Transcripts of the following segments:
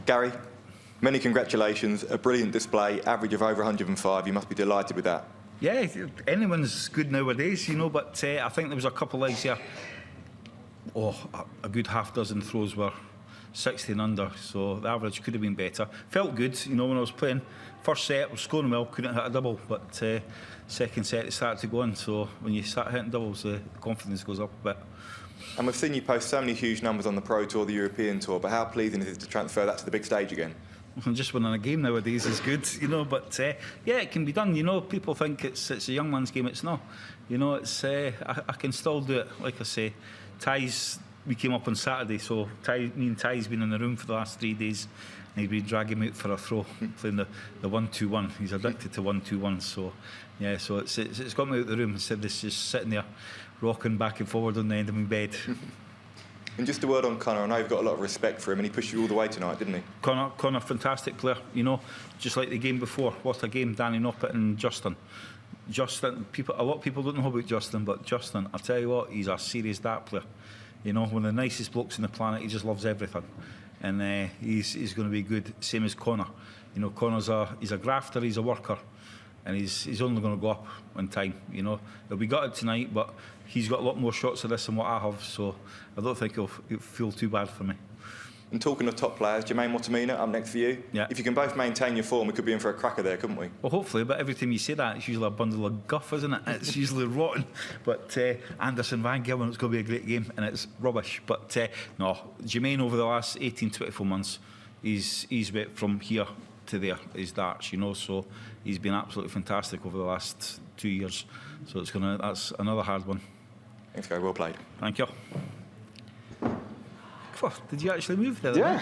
Gary, many congratulations. A brilliant display, average of over 105. You must be delighted with that. Yeah, anyone's good nowadays, you know, but I think there was a couple of legs here. Oh, a good half dozen throws were 60 and under, so the average could have been better. Felt good, you know, when I was playing. First set, I was scoring well, couldn't hit a double, but second set it started to go in, so when you start hitting doubles, the confidence goes up a bit. And we've seen you post so many huge numbers on the Pro Tour, the European Tour, but how pleasing is it to transfer that to the big stage again? Just winning a game nowadays is good, you know, but yeah, it can be done, you know. People think it's a young man's game, it's not. You know, it's I can still do it, like I say. Ty's, we came up on Saturday, so me and Ty's been in the room for the last 3 days, and he's been dragging me out for a throw, playing the 1-2-1. He's addicted to 1-2-1, so yeah, so it's got me out of the room instead of just sitting there rocking back and forward on the end of my bed. And just a word on Connor. I know you've got a lot of respect for him, and he pushed you all the way tonight, didn't he? Connor, fantastic player, you know, just like the game before. What a game, Danny Noppet and Justin. A lot of people don't know about Justin, but Justin, I tell you what, he's a serious dart player. You know, one of the nicest blokes on the planet. He just loves everything, and he's going to be good. Same as Connor. You know, he's a grafter, he's a worker, and he's only going to go up in time. You know, he'll be gutted tonight, but he's got a lot more shots of this than what I have, so I don't think it'll feel too bad for me. And talking of top players, Jermaine Wattimena up next for you. Yeah. If you can both maintain your form, we could be in for a cracker there, couldn't we? Well, hopefully, but every time you say that, it's usually a bundle of guff, isn't it? It's usually rotten. But Anderson Van Gilman, it's going to be a great game, and it's rubbish. But no, Jermaine over the last 18, 24 months, he's went from here to there, his darts, you know, so he's been absolutely fantastic over the last 2 years. So that's another hard one. Thanks, Gary. Well played. Thank you. Did you actually move there? Yeah.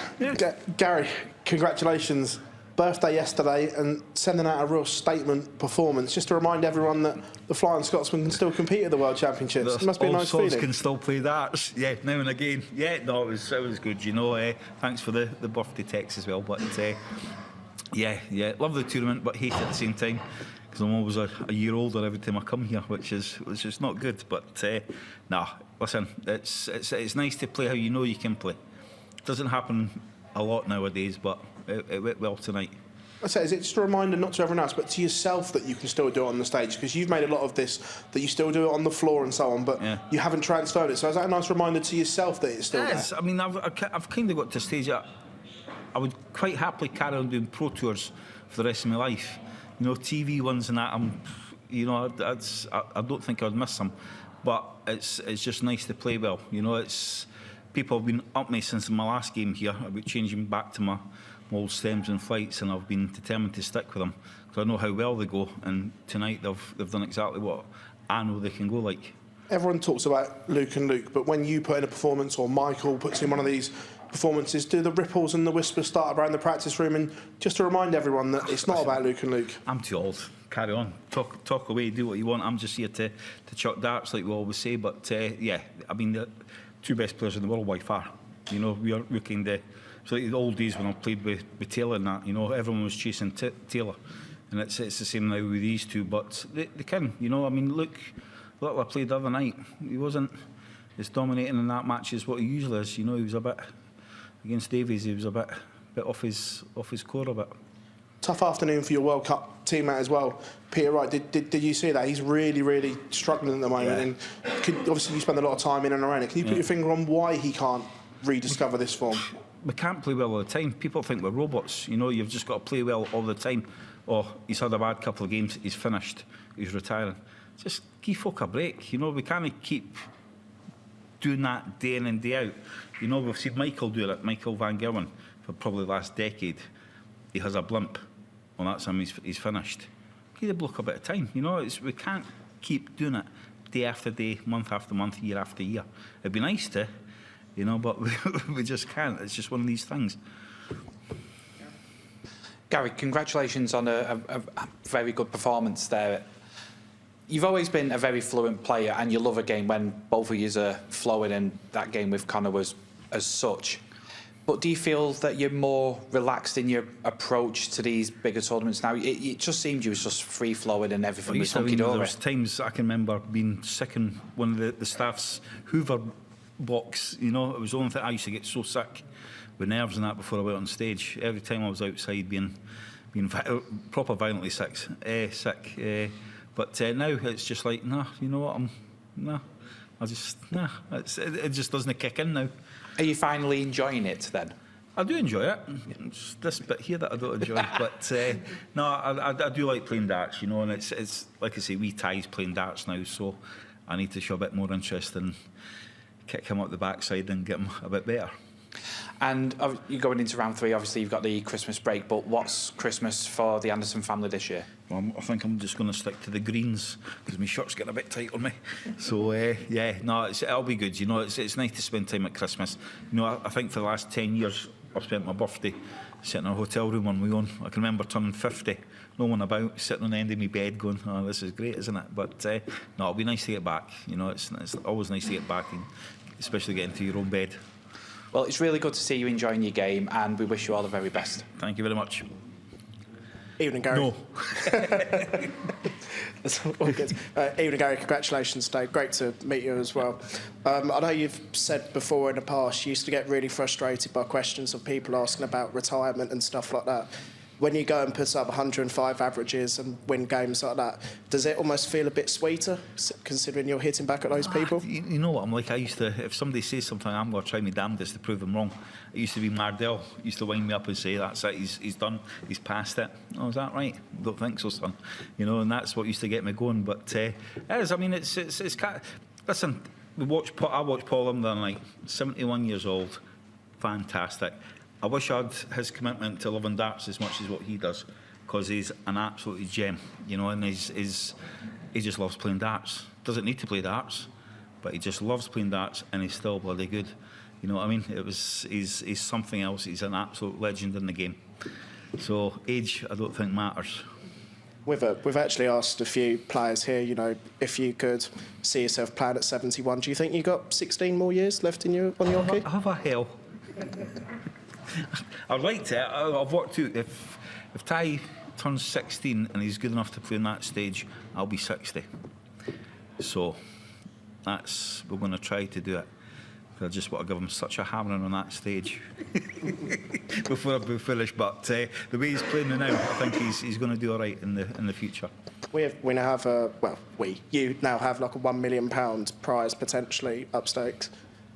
Gary, congratulations. Birthday yesterday and sending out a real statement performance. Just to remind everyone that the Flying Scotsman can still compete at the World Championships. It must be a nice feeling. Can still play darts, yeah, now and again. Yeah, no, it was good, you know. Thanks for the birthday text as well. But yeah, love the tournament, but hate it at the same time, because I'm always a year older every time I come here, which is not good. But nah, listen, it's nice to play how you know you can play. It doesn't happen a lot nowadays, but it went well tonight. I say, is it just a reminder, not to everyone else, but to yourself, that you can still do it on the stage? Because you've made a lot of this, that you still do it on the floor and so on, but you haven't transferred it. So is that a nice reminder to yourself that it's still there? I mean, I've kind of got to a stage that I would quite happily carry on doing pro tours for the rest of my life. You know, TV ones and that, I don't think I would miss them. But it's just nice to play well. You know, people have been up me since my last game here about changing back to my old stems and flights, and I've been determined to stick with them because I know how well they go. And tonight they've done exactly what I know they can go like. Everyone talks about Luke and Luke, but when you put in a performance, or Michael puts in one of these performances, do the ripples and the whispers start around the practice room? And just to remind everyone that it's not about Luke and Luke. I'm too old. Carry on. Talk away, do what you want. I'm just here to chuck darts, like we always say. But yeah, I mean, the two best players in the world by far. You know, we're kind of, it's like the old days when I played with Taylor and that. You know, everyone was chasing Taylor, and it's the same now with these two. But they can, you know. I mean, look what I played the other night. He wasn't as dominating in that match as what he usually is. You know, he was a bit against Davies. He was a bit off his core a bit. Tough afternoon for your World Cup teammate as well, Peter Wright. Did you see that? He's really struggling at the moment, and obviously you spend a lot of time in and around it. Can you put your finger on why he can't rediscover this form? We can't play well all the time. People think we're robots. You know, you've just got to play well all the time. Or he's had a bad couple of games, he's finished, he's retiring. Just give folk a break. You know, we can't keep doing that day in and day out. You know, we've seen Michael do it, Michael Van Gilman, for probably the last decade. He has a blimp. Well, that's him, he's finished. Give the bloke a bit of time, you know. We can't keep doing it day after day, month after month, year after year. It'd be nice to, you know, but we just can't. It's just one of these things. Gary, congratulations on a very good performance there. You've always been a very fluent player, and you love a game when both of you are flowing, and that game with Connor was as such. But do you feel that you're more relaxed in your approach to these bigger tournaments now? It just seemed you was just free-flowing and everything was hunky-dory. There was times I can remember being sick in one of the staff's Hoover box, you know. It was the only thing I used to get so sick with nerves and that before I went on stage. Every time I was outside being proper violently sick. But now it's just like, nah, you know what, it just doesn't kick in now. Are you finally enjoying it then? I do enjoy it. It's this bit here that I don't enjoy. But no, I do like playing darts, you know, and it's like I say, we Ties playing darts now, so I need to show a bit more interest and kick him up the backside and get him a bit better. And you're going into round 3, obviously you've got the Christmas break, but what's Christmas for the Anderson family this year? Well, I think I'm just going to stick to the greens because my shirt's getting a bit tight on me. So, yeah, no, it'll be good. You know, it's nice to spend time at Christmas. You know, I think for the last 10 years, I've spent my birthday sitting in a hotel room on my own. I can remember turning 50, no one about, sitting on the end of my bed going, oh, this is great, isn't it? But, no, it'll be nice to get back. You know, it's always nice to get back, and especially getting to your own bed. Well, it's really good to see you enjoying your game, and we wish you all the very best. Thank you very much. Evening, Gary. No. That's all good. Evening, Gary. Congratulations today. Great to meet you as well. I know you've said before in the past you used to get really frustrated by questions of people asking about retirement and stuff like that. When you go and put up 105 averages and win games like that, does it almost feel a bit sweeter, considering you're hitting back at those people? You know what I'm like? I used to, if somebody says something, I'm going to try my damnedest to prove them wrong. It used to be Mardle. He used to wind me up and say, that's it, he's done, he's passed it. Oh, is that right? Don't think so, son. You know, and that's what used to get me going. But it is, I mean, it's listen, I watched Paul Lim the other night, 71 years old, fantastic. I wish I had his commitment to loving darts as much as what he does, because he's an absolute gem, you know, and he just loves playing darts. Doesn't need to play darts, but he just loves playing darts, and he's still bloody good. You know what I mean? He's something else. He's an absolute legend in the game. So age, I don't think matters. We've actually asked a few players here, you know, if you could see yourself playing at 71, do you think you got 16 more years left on your hockey? Have a hell. I'd like to. I've worked out if Ty turns 16 and he's good enough to play on that stage, I'll be 60. So we're going to try to do it. I just want to give him such a hammering on that stage before I finish. But the way he's playing now, I think he's going to do all right in the future. We now have you now have like a £1 million prize potentially up stakes.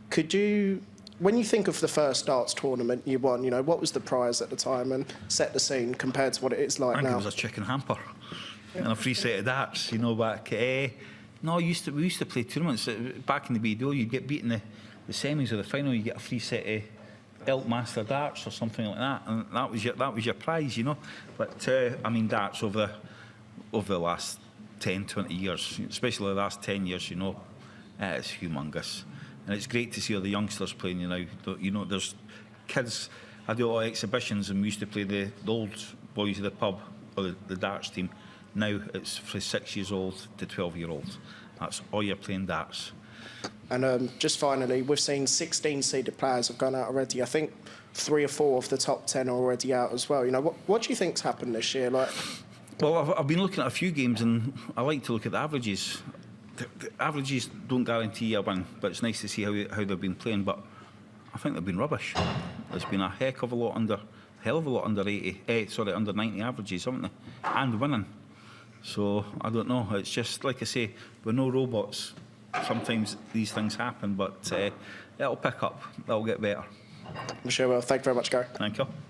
Could you? When you think of the first darts tournament you won, you know, what was the prize at the time, and set the scene compared to what it is like now? I think it was a chicken hamper and a free set of darts, you know, back. No, we used to play tournaments. Back in the BDO, you'd get beaten the semis or the final, you get a free set of Elk Master darts or something like that, and that was your prize, you know. But, I mean, darts over the last 10, 20 years, especially the last 10 years, you know, it's humongous. And it's great to see all the youngsters playing, you know. You know, there's kids. I do a lot of exhibitions, and we used to play the old boys of the pub or the darts team. Now it's from 6 years old to 12-year-olds. That's all you're playing darts. And just finally, we've seen 16 seeded players have gone out already. I think 3 or 4 of the top 10 are already out as well. You know, what do you think's happened this year? Like, well, I've been looking at a few games, and I like to look at the averages. The averages don't guarantee a win, but it's nice to see how they've been playing. But I think they've been rubbish. There's been a hell of a lot under 90 averages, haven't they? And winning. So I don't know. It's just like I say, we're no robots. Sometimes these things happen, but it'll pick up. It'll get better. I'm sure. Well, thank you very much, Gary. Thank you.